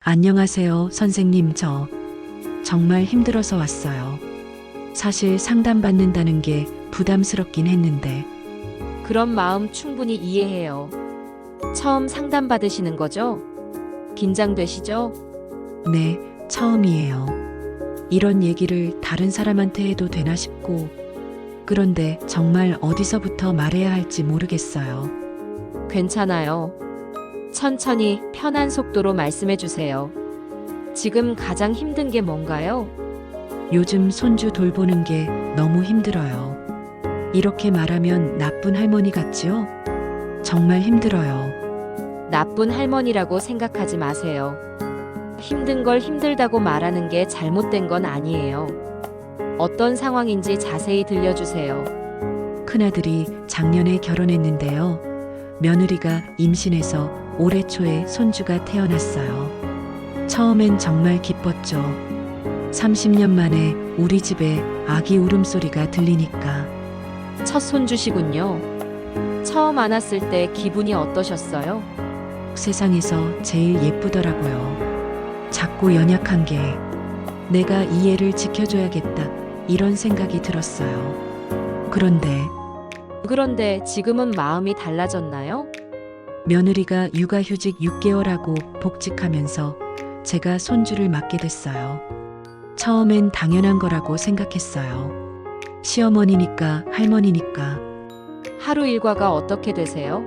안녕하세요, 선생님. 저 정말 힘들어서 왔어요. 사실 상담받는다는 게 부담스럽긴 했는데, 그런 마음 충분히 이해해요. 처음 상담받으시는 거죠? 긴장되시죠? 네, 처음이에요. 이런 얘기를 다른 사람한테 해도 되나 싶고, 그런데 정말 어디서부터 말해야 할지 모르겠어요. 괜찮아요. 천천히 편한 속도로 말씀해 주세요. 지금 가장 힘든 게 뭔가요? 요즘 손주 돌보는 게 너무 힘들어요. 이렇게 말하면 나쁜 할머니 같지요? 정말 힘들어요. 나쁜 할머니라고 생각하지 마세요. 힘든 걸 힘들다고 말하는 게 잘못된 건 아니에요. 어떤 상황인지 자세히 들려주세요. 큰아들이 작년에 결혼했는데요. 며느리가 임신해서 올해 초에 손주가 태어났어요. 처음엔 정말 기뻤죠. 30년 만에 우리 집에 아기 울음소리가 들리니까. 첫 손주시군요. 처음 안았을 때 기분이 어떠셨어요? 세상에서 제일 예쁘더라고요. 작고 연약한 게 내가 이 애를 지켜줘야겠다, 이런 생각이 들었어요. 그런데 지금은 마음이 달라졌나요? 며느리가 육아휴직 6개월 하고 복직하면서 제가 손주를 맡게 됐어요. 처음엔 당연한 거라고 생각했어요. 시어머니니까, 할머니니까. 하루 일과가 어떻게 되세요?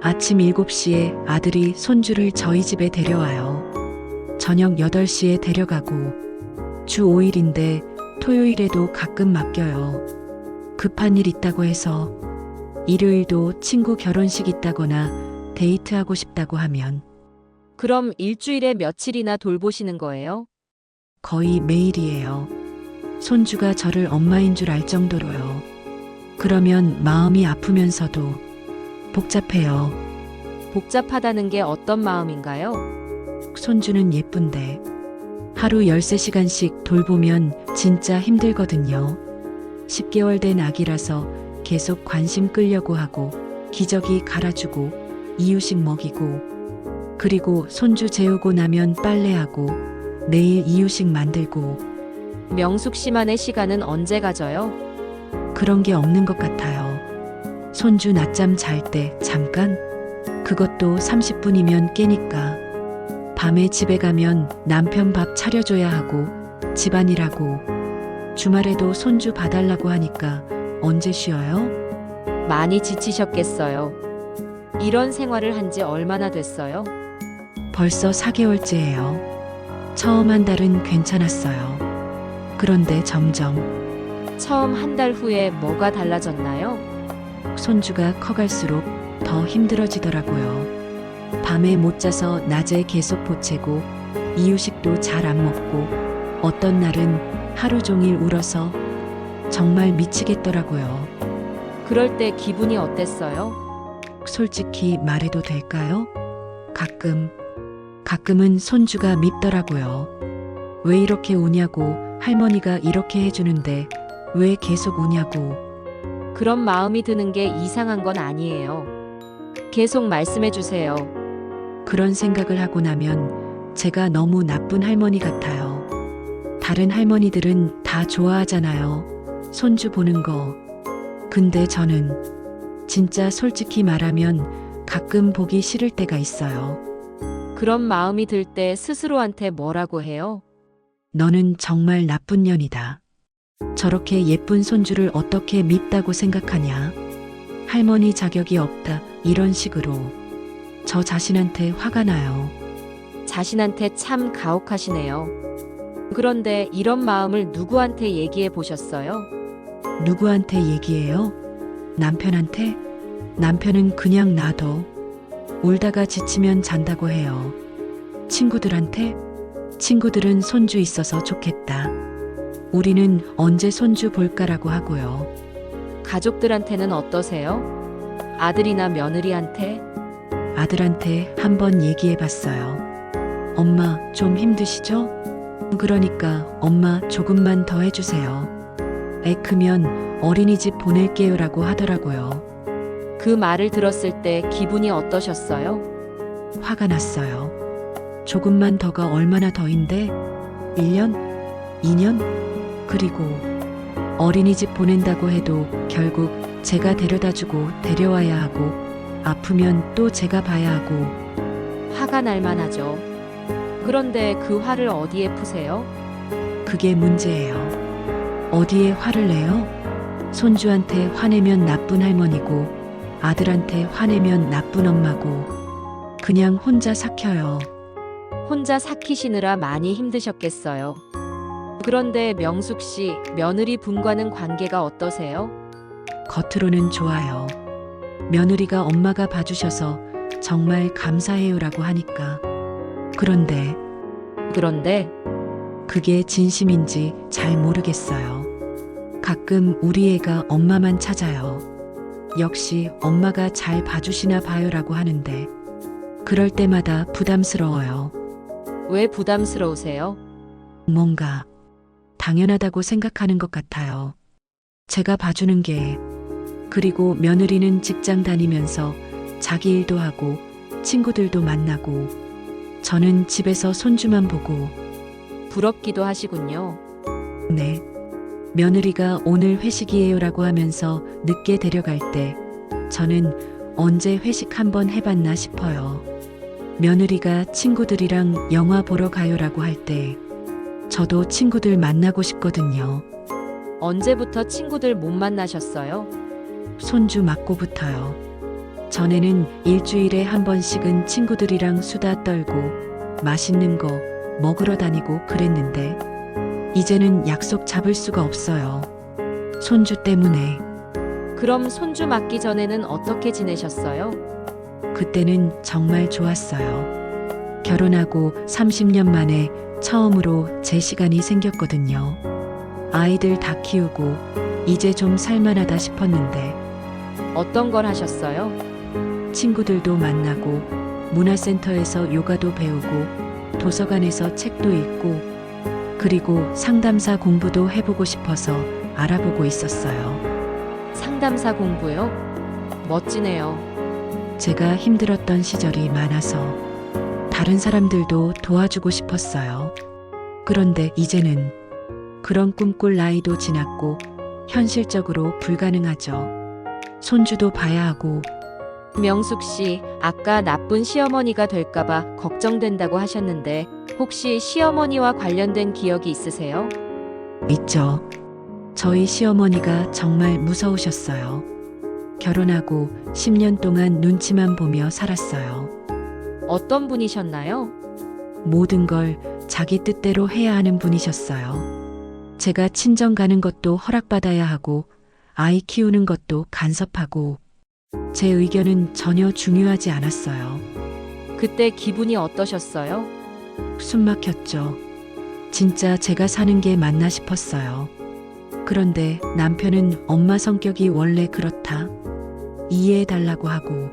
아침 7시에 아들이 손주를 저희 집에 데려와요. 저녁 8시에 데려가고, 주 5일인데 토요일에도 가끔 맡겨요. 급한 일 있다고 해서. 일요일도 친구 결혼식 있다거나 데이트하고 싶다고 하면. 그럼 일주일에 며칠이나 돌보시는 거예요? 거의 매일이에요. 손주가 저를 엄마인 줄 알 정도로요. 그러면 마음이 아프면서도 복잡해요. 복잡하다는 게 어떤 마음인가요? 손주는 예쁜데 하루 13시간씩 돌보면 진짜 힘들거든요. 10개월 된 아기라서 계속 관심 끌려고 하고, 기저귀 갈아주고, 이유식 먹이고, 그리고 손주 재우고 나면 빨래하고, 내일 이유식 만들고. 명숙 씨만의 시간은 언제 가져요? 그런 게 없는 것 같아요. 손주 낮잠 잘 때 잠깐? 그것도 30분이면 깨니까. 밤에 집에 가면 남편 밥 차려줘야 하고, 집안일하고, 주말에도 손주 봐달라고 하니까 언제 쉬어요? 많이 지치셨겠어요. 이런 생활을 한 지 얼마나 됐어요? 벌써 4개월째예요. 처음 한 달은 괜찮았어요. 그런데 점점 처음 한 달 후에 뭐가 달라졌나요? 손주가 커갈수록 더 힘들어지더라고요. 밤에 못 자서 낮에 계속 보채고, 이유식도 잘 안 먹고, 어떤 날은 하루 종일 울어서 정말 미치겠더라고요. 그럴 때 기분이 어땠어요? 솔직히 말해도 될까요? 가끔은 손주가 밉더라고요. 왜 이렇게 우냐고, 할머니가 이렇게 해주는데 왜 계속 우냐고. 그런 마음이 드는 게 이상한 건 아니에요. 계속 말씀해 주세요. 그런 생각을 하고 나면 제가 너무 나쁜 할머니 같아요. 다른 할머니들은 다 좋아하잖아요. 손주 보는 거. 근데 저는 진짜 솔직히 말하면 가끔 보기 싫을 때가 있어요. 그런 마음이 들 때 스스로한테 뭐라고 해요? 너는 정말 나쁜 년이다. 저렇게 예쁜 손주를 어떻게 밉다고 생각하냐. 할머니 자격이 없다, 이런 식으로. 저 자신한테 화가 나요. 자신한테 참 가혹하시네요. 그런데 이런 마음을 누구한테 얘기해 보셨어요? 누구한테 얘기해요? 남편한테? 남편은 그냥 놔둬. 울다가 지치면 잔다고 해요. 친구들한테? 친구들은 손주 있어서 좋겠다. 우리는 언제 손주 볼까라고 하고요. 가족들한테는 어떠세요? 아들이나 며느리한테? 아들한테 한번 얘기해 봤어요. 엄마, 좀 힘드시죠? 그러니까 엄마 조금만 더 해주세요. 애 크면 어린이집 보낼게요라고 하더라고요. 그 말을 들었을 때 기분이 어떠셨어요? 화가 났어요. 조금만 더가 얼마나 더인데? 1년? 2년? 그리고 어린이집 보낸다고 해도 결국 제가 데려다 주고 데려와야 하고 아프면 또 제가 봐야 하고 화가 날 만하죠. 그런데 그 화를 어디에 푸세요? 그게 문제예요. 어디에 화를 내요? 손주한테 화내면 나쁜 할머니고 아들한테 화내면 나쁜 엄마고 그냥 혼자 삭혀요. 혼자 삭히시느라 많이 힘드셨겠어요. 그런데 명숙 씨, 며느리 분과는 관계가 어떠세요? 겉으로는 좋아요. 며느리가 엄마가 봐주셔서 정말 감사해요라고 하니까. 그런데 그게 진심인지 잘 모르겠어요. 가끔 우리 애가 엄마만 찾아요. 역시 엄마가 잘 봐주시나 봐요라고 하는데 그럴 때마다 부담스러워요. 왜 부담스러우세요? 뭔가 당연하다고 생각하는 것 같아요. 제가 봐주는 게. 그리고 며느리는 직장 다니면서 자기 일도 하고 친구들도 만나고 저는 집에서 손주만 보고. 부럽기도 하시군요. 네. 며느리가 오늘 회식이에요라고 하면서 늦게 데려갈 때 저는 언제 회식 한번 해봤나 싶어요. 며느리가 친구들이랑 영화 보러 가요라고 할 때 저도 친구들 만나고 싶거든요. 언제부터 친구들 못 만나셨어요? 손주 맞고부터요. 전에는 일주일에 한 번씩은 친구들이랑 수다 떨고 맛있는 거 먹으러 다니고 그랬는데 이제는 약속 잡을 수가 없어요. 손주 때문에. 그럼 손주 맞기 전에는 어떻게 지내셨어요? 그때는 정말 좋았어요. 결혼하고 30년 만에 처음으로 제 시간이 생겼거든요. 아이들 다 키우고 이제 좀 살만하다 싶었는데 어떤 걸 하셨어요? 친구들도 만나고 문화센터에서 요가도 배우고 도서관에서 책도 읽고 그리고 상담사 공부도 해보고 싶어서 알아보고 있었어요. 상담사 공부요? 멋지네요. 제가 힘들었던 시절이 많아서 다른 사람들도 도와주고 싶었어요. 그런데 이제는 그런 꿈꿀 나이도 지났고 현실적으로 불가능하죠. 손주도 봐야 하고. 명숙 씨, 아까 나쁜 시어머니가 될까봐 걱정된다고 하셨는데 혹시 시어머니와 관련된 기억이 있으세요? 있죠. 저희 시어머니가 정말 무서우셨어요. 결혼하고 10년 동안 눈치만 보며 살았어요. 어떤 분이셨나요? 모든 걸 자기 뜻대로 해야 하는 분이셨어요. 제가 친정 가는 것도 허락받아야 하고 아이 키우는 것도 간섭하고 제 의견은 전혀 중요하지 않았어요. 그때 기분이 어떠셨어요? 숨 막혔죠. 진짜 제가 사는 게 맞나 싶었어요. 그런데 남편은 엄마 성격이 원래 그렇다. 이해해달라고 하고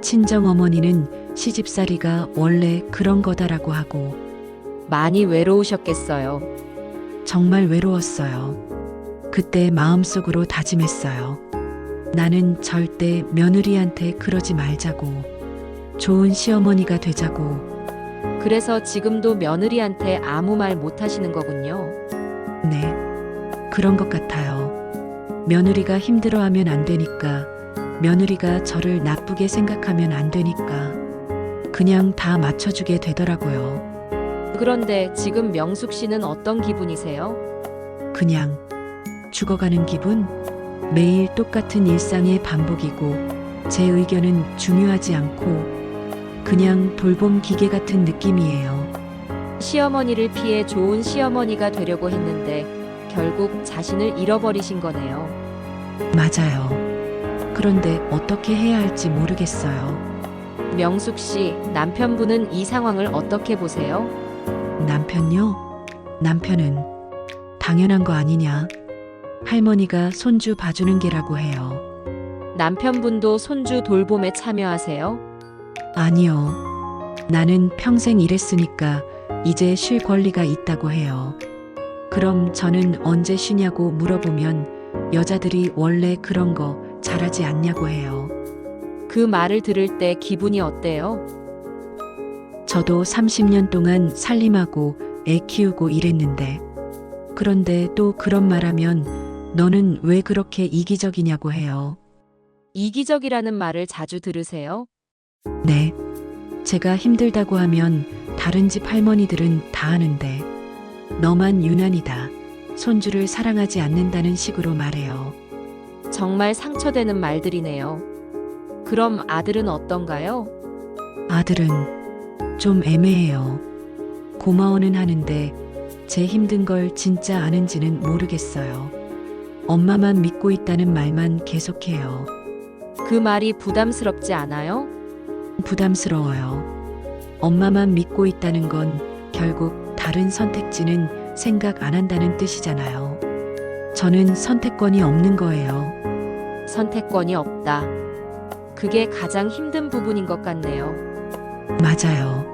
친정 어머니는 시집살이가 원래 그런 거다라고 하고. 많이 외로우셨겠어요. 정말 외로웠어요. 그때 마음속으로 다짐했어요. 나는 절대 며느리한테 그러지 말자고. 좋은 시어머니가 되자고. 그래서 지금도 며느리한테 아무 말 못 하시는 거군요. 네. 그런 것 같아요. 며느리가 힘들어하면 안 되니까, 며느리가 저를 나쁘게 생각하면 안 되니까, 그냥 다 맞춰주게 되더라고요. 그런데 지금 명숙 씨는 어떤 기분이세요? 그냥 죽어가는 기분? 매일 똑같은 일상의 반복이고, 제 의견은 중요하지 않고, 그냥 돌봄 기계 같은 느낌이에요. 시어머니를 피해 좋은 시어머니가 되려고 했는데 결국 자신을 잃어버리신 거네요. 맞아요. 그런데 어떻게 해야 할지 모르겠어요. 명숙 씨, 남편분은 이 상황을 어떻게 보세요? 남편요? 남편은 당연한 거 아니냐? 할머니가 손주 봐주는 게라고 해요. 남편분도 손주 돌봄에 참여하세요? 아니요. 나는 평생 일했으니까 이제 쉴 권리가 있다고 해요. 그럼 저는 언제 쉬냐고 물어보면 여자들이 원래 그런 거 잘하지 않냐고 해요. 그 말을 들을 때 기분이 어때요? 저도 30년 동안 살림하고 애 키우고 일했는데, 그런데 또 그런 말하면 너는 왜 그렇게 이기적이냐고 해요. 이기적이라는 말을 자주 들으세요? 네. 제가 힘들다고 하면 다른 집 할머니들은 다 하는데 너만 유난이다. 손주를 사랑하지 않는다는 식으로 말해요. 정말 상처되는 말들이네요. 그럼 아들은 어떤가요? 아들은 좀 애매해요. 고마워는 하는데 제 힘든 걸 진짜 아는지는 모르겠어요. 엄마만 믿고 있다는 말만 계속해요. 그 말이 부담스럽지 않아요? 부담스러워요. 엄마만 믿고 있다는 건 결국 다른 선택지는 생각 안 한다는 뜻이잖아요. 저는 선택권이 없는 거예요. 선택권이 없다. 그게 가장 힘든 부분인 것 같네요. 맞아요.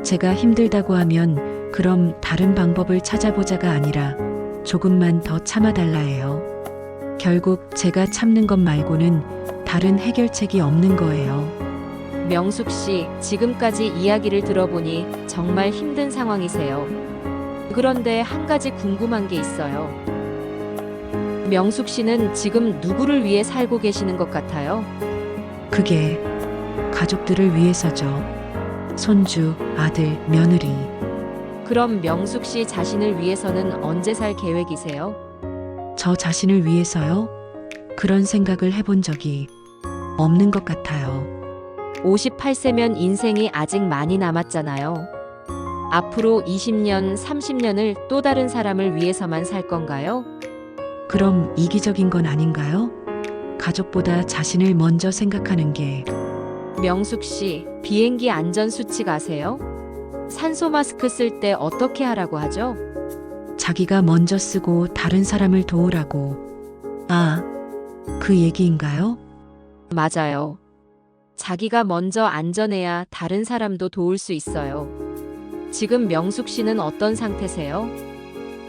제가 힘들다고 하면 그럼 다른 방법을 찾아보자가 아니라 조금만 더 참아달라 해요. 결국 제가 참는 것 말고는 다른 해결책이 없는 거예요. 명숙 씨, 지금까지 이야기를 들어보니 정말 힘든 상황이세요. 그런데 한 가지 궁금한 게 있어요. 명숙 씨는 지금 누구를 위해 살고 계시는 것 같아요? 그게 가족들을 위해서죠. 손주, 아들, 며느리. 그럼 명숙 씨 자신을 위해서는 언제 살 계획이세요? 저 자신을 위해서요? 그런 생각을 해본 적이 없는 것 같아요. 58세면 인생이 아직 많이 남았잖아요. 앞으로 20년, 30년을 또 다른 사람을 위해서만 살 건가요? 그럼 이기적인 건 아닌가요? 가족보다 자신을 먼저 생각하는 게 명숙 씨, 비행기 안전 수칙 아세요? 산소 마스크 쓸 때 어떻게 하라고 하죠? 자기가 먼저 쓰고 다른 사람을 도우라고. 아, 그 얘기인가요? 맞아요. 자기가 먼저 안전해야 다른 사람도 도울 수 있어요. 지금 명숙 씨는 어떤 상태세요?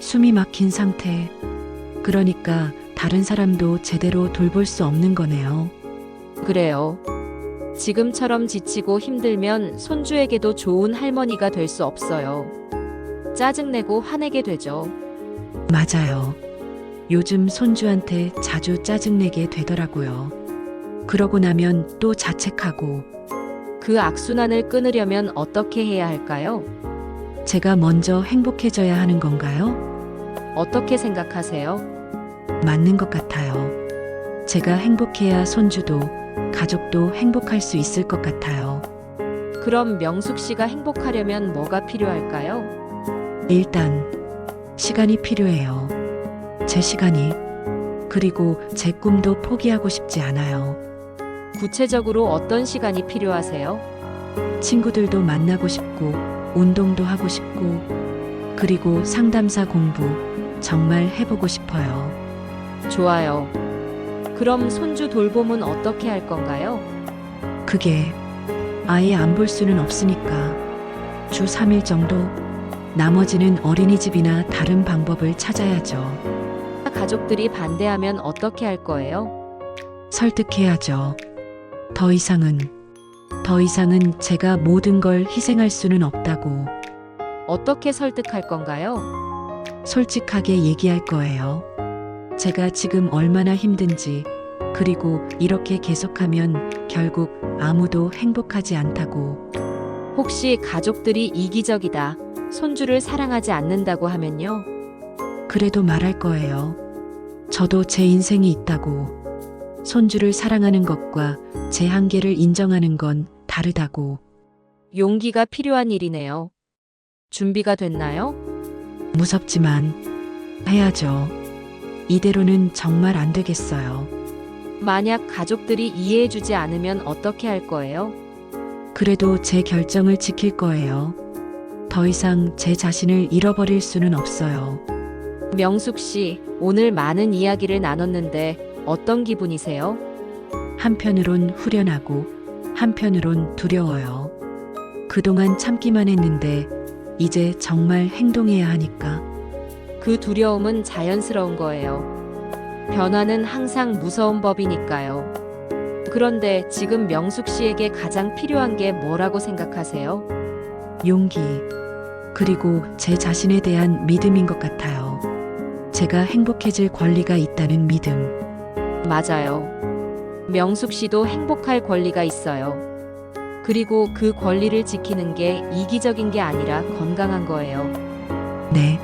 숨이 막힌 상태. 그러니까 다른 사람도 제대로 돌볼 수 없는 거네요. 그래요. 지금처럼 지치고 힘들면 손주에게도 좋은 할머니가 될 수 없어요. 짜증내고 화내게 되죠. 맞아요. 요즘 손주한테 자주 짜증내게 되더라고요. 그러고 나면 또 자책하고. 그 악순환을 끊으려면 어떻게 해야 할까요? 제가 먼저 행복해져야 하는 건가요? 어떻게 생각하세요? 맞는 것 같아요. 제가 행복해야 손주도 가족도 행복할 수 있을 것 같아요. 그럼 명숙 씨가 행복하려면 뭐가 필요할까요? 일단 시간이 필요해요. 제 시간이. 그리고 제 꿈도 포기하고 싶지 않아요. 구체적으로 어떤 시간이 필요하세요? 친구들도 만나고 싶고 운동도 하고 싶고 그리고 상담사 공부 정말 해보고 싶어요. 좋아요. 그럼 손주 돌봄은 어떻게 할 건가요? 그게 아예 안 볼 수는 없으니까 주 3일 정도? 나머지는 어린이집이나 다른 방법을 찾아야죠. 가족들이 반대하면 어떻게 할 거예요? 설득해야죠. 더 이상은 제가 모든 걸 희생할 수는 없다고 어떻게 설득할 건가요? 솔직하게 얘기할 거예요. 제가 지금 얼마나 힘든지, 그리고 이렇게 계속하면 결국 아무도 행복하지 않다고. 혹시 가족들이 이기적이다, 손주를 사랑하지 않는다고 하면요? 그래도 말할 거예요. 저도 제 인생이 있다고. 손주를 사랑하는 것과 제 한계를 인정하는 건 다르다고. 용기가 필요한 일이네요. 준비가 됐나요? 무섭지만 해야죠. 이대로는 정말 안 되겠어요. 만약 가족들이 이해해주지 않으면 어떻게 할 거예요? 그래도 제 결정을 지킬 거예요. 더 이상 제 자신을 잃어버릴 수는 없어요. 명숙 씨, 오늘 많은 이야기를 나눴는데 어떤 기분이세요? 한편으론 후련하고 한편으론 두려워요. 그동안 참기만 했는데 이제 정말 행동해야 하니까. 그 두려움은 자연스러운 거예요. 변화는 항상 무서운 법이니까요. 그런데 지금 명숙 씨에게 가장 필요한 게 뭐라고 생각하세요? 용기, 그리고 제 자신에 대한 믿음인 것 같아요. 제가 행복해질 권리가 있다는 믿음. 맞아요. 명숙 씨도 행복할 권리가 있어요. 그리고 그 권리를 지키는 게 이기적인 게 아니라 건강한 거예요. 네.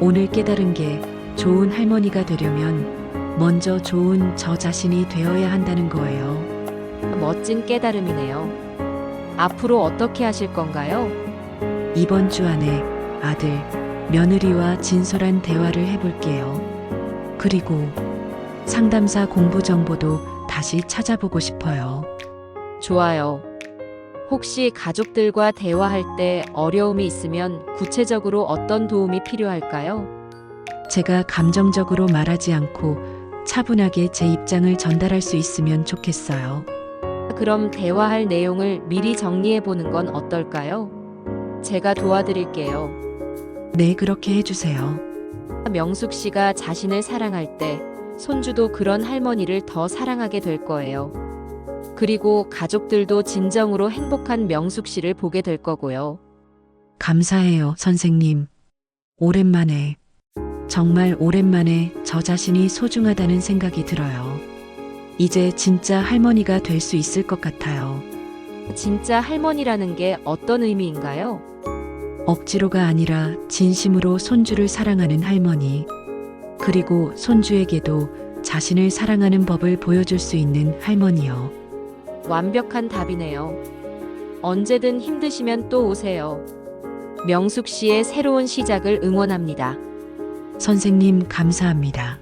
오늘 깨달은 게 좋은 할머니가 되려면 먼저 좋은 저 자신이 되어야 한다는 거예요. 멋진 깨달음이네요. 앞으로 어떻게 하실 건가요? 이번 주 안에 아들, 며느리와 진솔한 대화를 해볼게요. 그리고 상담사 공부 정보도 다시 찾아보고 싶어요. 좋아요. 혹시 가족들과 대화할 때 어려움이 있으면 구체적으로 어떤 도움이 필요할까요? 제가 감정적으로 말하지 않고 차분하게 제 입장을 전달할 수 있으면 좋겠어요. 그럼 대화할 내용을 미리 정리해 보는 건 어떨까요? 제가 도와드릴게요. 네, 그렇게 해주세요. 명숙 씨가 자신을 사랑할 때 손주도 그런 할머니를 더 사랑하게 될 거예요. 그리고 가족들도 진정으로 행복한 명숙 씨를 보게 될 거고요. 감사해요, 선생님. 오랜만에, 정말 오랜만에 저 자신이 소중하다는 생각이 들어요. 이제 진짜 할머니가 될 수 있을 것 같아요. 진짜 할머니라는 게 어떤 의미인가요? 억지로가 아니라 진심으로 손주를 사랑하는 할머니. 그리고 손주에게도 자신을 사랑하는 법을 보여줄 수 있는 할머니요. 완벽한 답이네요. 언제든 힘드시면 또 오세요. 명숙 씨의 새로운 시작을 응원합니다. 선생님, 감사합니다.